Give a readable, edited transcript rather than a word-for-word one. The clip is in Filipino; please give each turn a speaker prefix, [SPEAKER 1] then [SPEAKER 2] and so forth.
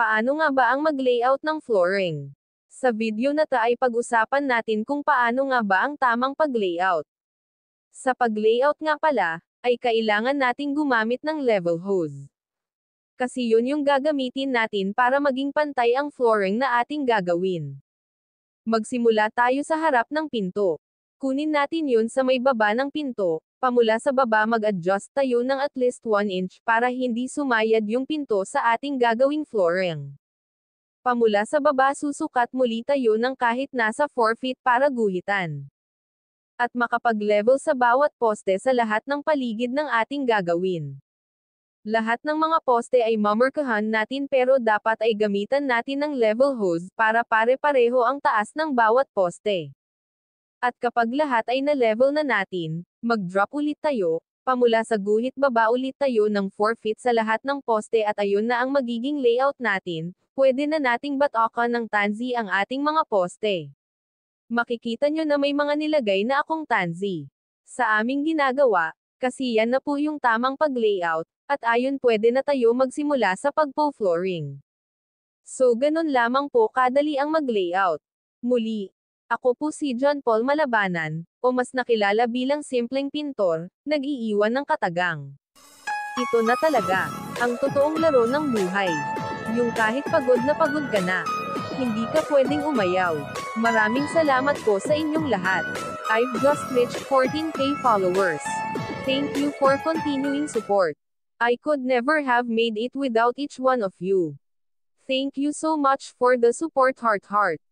[SPEAKER 1] Paano nga ba ang mag-layout ng flooring? Sa video na ta ay pag-usapan natin kung paano nga ba ang tamang pag-layout. Sa pag-layout nga pala, ay kailangan nating gumamit ng level hose. Kasi yun yung gagamitin natin para maging pantay ang flooring na ating gagawin. Magsimula tayo sa harap ng pinto. Kunin natin yun sa may baba ng pinto, pamula sa baba mag-adjust tayo ng at least 1 inch para hindi sumayad yung pinto sa ating gagawing flooring. Pamula sa baba susukat muli tayo ng kahit nasa 4 feet para guhitan. At makapag-level sa bawat poste sa lahat ng paligid ng ating gagawin. Lahat ng mga poste ay mamarkahan natin pero dapat ay gamitan natin ng level hose para pare-pareho ang taas ng bawat poste. At kapag lahat ay na-level na natin, mag-drop ulit tayo, pamula sa guhit baba ulit tayo ng 4 feet sa lahat ng poste at ayun na ang magiging layout natin, pwede na nating batokan ng tansi ang ating mga poste. Makikita nyo na may mga nilagay na akong tansi. Sa aming ginagawa, kasi yan na po yung tamang pag-layout, at ayun pwede na tayo magsimula sa pagpo-flooring. So ganun lamang po kadali ang mag-layout. Muli, ako po si John Paul Malabanan, o mas nakilala bilang simpleng pintor, nag-iiwan ng katagang. Ito na talaga, ang totoong laro ng buhay. Yung kahit pagod ka na, hindi ka pwedeng umayaw. Maraming salamat po sa inyong lahat. I've just reached 14K followers. Thank you for continuing support. I could never have made it without each one of you. Thank you so much for the support, heart.